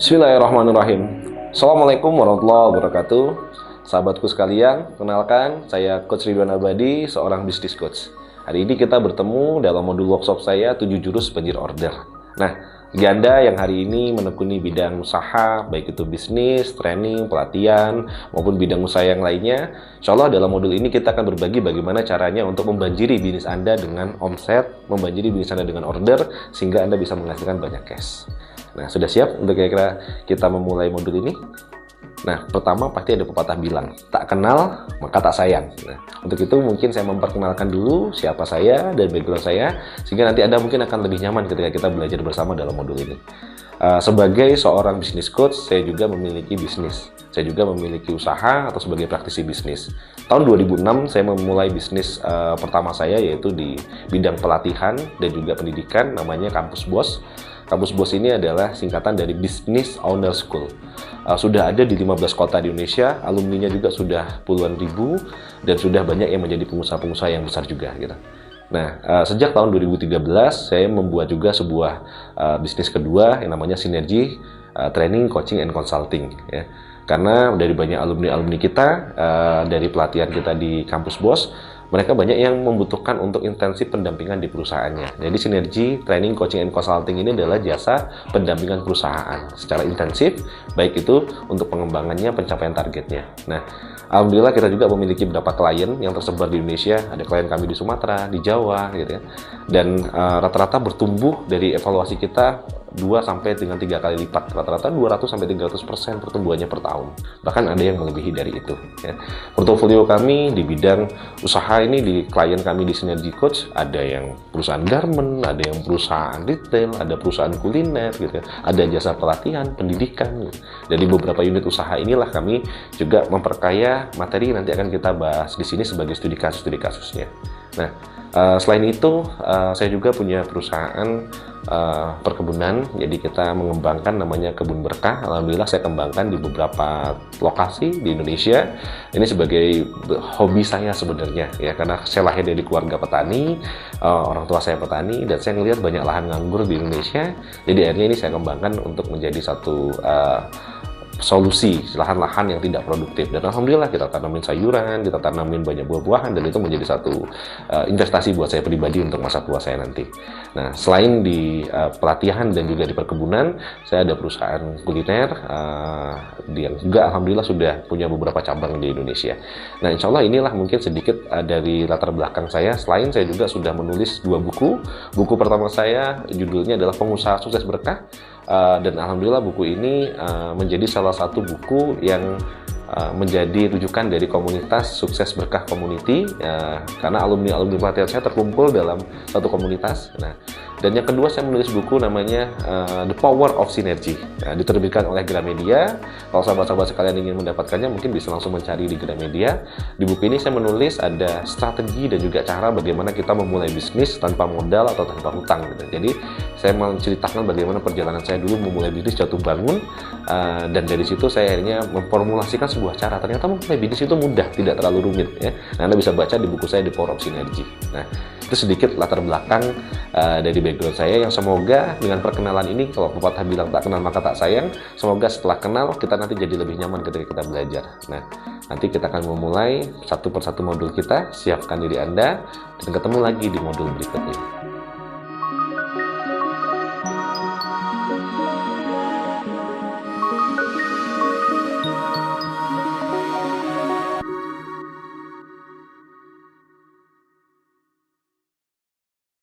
Bismillahirrahmanirrahim. Assalamualaikum warahmatullahi wabarakatuh. Sahabatku sekalian, kenalkan saya Coach Ridwan Abadi, seorang bisnis coach. Hari ini kita bertemu dalam modul workshop saya 7 jurus banjir order. Nah, bagi Anda yang hari ini menekuni bidang usaha, baik itu bisnis, training, pelatihan, maupun bidang usaha yang lainnya, insya Allah dalam modul ini kita akan berbagi bagaimana caranya untuk membanjiri bisnis Anda dengan omset, membanjiri bisnis Anda dengan order, sehingga Anda bisa menghasilkan banyak cash. Nah, sudah siap untuk kira-kira kita memulai modul ini? Nah, pertama pasti ada pepatah bilang, tak kenal maka tak sayang. Nah, untuk itu mungkin saya memperkenalkan dulu siapa saya dan background saya, sehingga nanti Anda mungkin akan lebih nyaman ketika kita belajar bersama dalam modul ini. Sebagai seorang bisnis coach, saya juga memiliki bisnis. Saya juga memiliki usaha atau sebagai praktisi bisnis. Tahun 2006 saya memulai bisnis pertama saya, yaitu di bidang pelatihan dan juga pendidikan, namanya Kampus Bos. Kampus Bos ini adalah singkatan dari Business Owner School. Sudah ada di 15 kota di Indonesia, alumninya juga sudah puluhan ribu, dan sudah banyak yang menjadi pengusaha-pengusaha yang besar juga, gitu. Nah, sejak tahun 2013 saya membuat juga sebuah bisnis kedua yang namanya Sinergi Training, Coaching, and Consulting, ya. Karena dari banyak alumni-alumni kita, dari pelatihan kita di Kampus Bos, mereka banyak yang membutuhkan untuk intensif pendampingan di perusahaannya. Jadi Sinergi Training, Coaching, and Consulting ini adalah jasa pendampingan perusahaan secara intensif, baik itu untuk pengembangannya, pencapaian targetnya. Nah, alhamdulillah kita juga memiliki beberapa klien yang tersebar di Indonesia. Ada klien kami di Sumatera, di Jawa, gitu ya. Dan rata-rata bertumbuh dari evaluasi kita 2 sampai dengan 3 kali lipat, rata-rata 200 sampai 300% pertumbuhannya per tahun. Bahkan ada yang melebihi dari itu, ya. Portofolio kami di bidang usaha ini, di klien kami di Sinergi Coach, ada yang perusahaan garment, ada yang perusahaan retail, ada perusahaan kuliner, gitu ya. Ada jasa pelatihan, pendidikan, gitu. Dari beberapa unit usaha inilah kami juga memperkaya materi nanti akan kita bahas di sini sebagai studi kasusnya. Nah, selain itu, saya juga punya perusahaan perkebunan, jadi kita mengembangkan namanya Kebun Berkah. Alhamdulillah saya kembangkan di beberapa lokasi di Indonesia. Ini sebagai hobi saya sebenarnya, ya, karena saya lahir dari keluarga petani, orang tua saya petani, dan saya ngelihat banyak lahan nganggur di Indonesia. Jadi akhirnya ini saya kembangkan untuk menjadi satu solusi lahan-lahan yang tidak produktif, dan alhamdulillah kita tanamin sayuran, kita tanamin banyak buah-buahan, dan itu menjadi satu investasi buat saya pribadi untuk masa tua saya nanti. Nah, selain di pelatihan dan juga di perkebunan, saya ada perusahaan kuliner yang juga alhamdulillah sudah punya beberapa cabang di Indonesia. Nah, insya Allah inilah mungkin sedikit dari latar belakang saya. Selain saya juga sudah menulis 2 buku. Buku pertama saya judulnya adalah Pengusaha Sukses Berkah. Dan alhamdulillah buku ini menjadi salah satu buku yang menjadi rujukan dari komunitas Sukses Berkah Community, karena alumni-alumni pelatihan saya terkumpul dalam satu komunitas. Nah, dan yang kedua saya menulis buku namanya The Power of Synergy, diterbitkan oleh Gramedia. Kalau sahabat-sahabat sekalian ingin mendapatkannya mungkin bisa langsung mencari di Gramedia. Di buku ini saya menulis ada strategi dan juga cara bagaimana kita memulai bisnis tanpa modal atau tanpa hutang, gitu. Jadi saya menceritakan bagaimana perjalanan saya dulu memulai bisnis jatuh bangun, dan dari situ saya akhirnya memformulasikan sebuah cara. Ternyata memulai bisnis itu mudah, tidak terlalu rumit, ya. Nah, Anda bisa baca di buku saya The Power of Synergy. Nah, itu sedikit latar belakang dari background saya, yang semoga dengan perkenalan ini, kalau pepatah bilang tak kenal maka tak sayang, semoga setelah kenal kita nanti jadi lebih nyaman ketika kita belajar. Nah, nanti kita akan memulai satu persatu modul kita. Siapkan diri Anda dan ketemu lagi di modul berikutnya.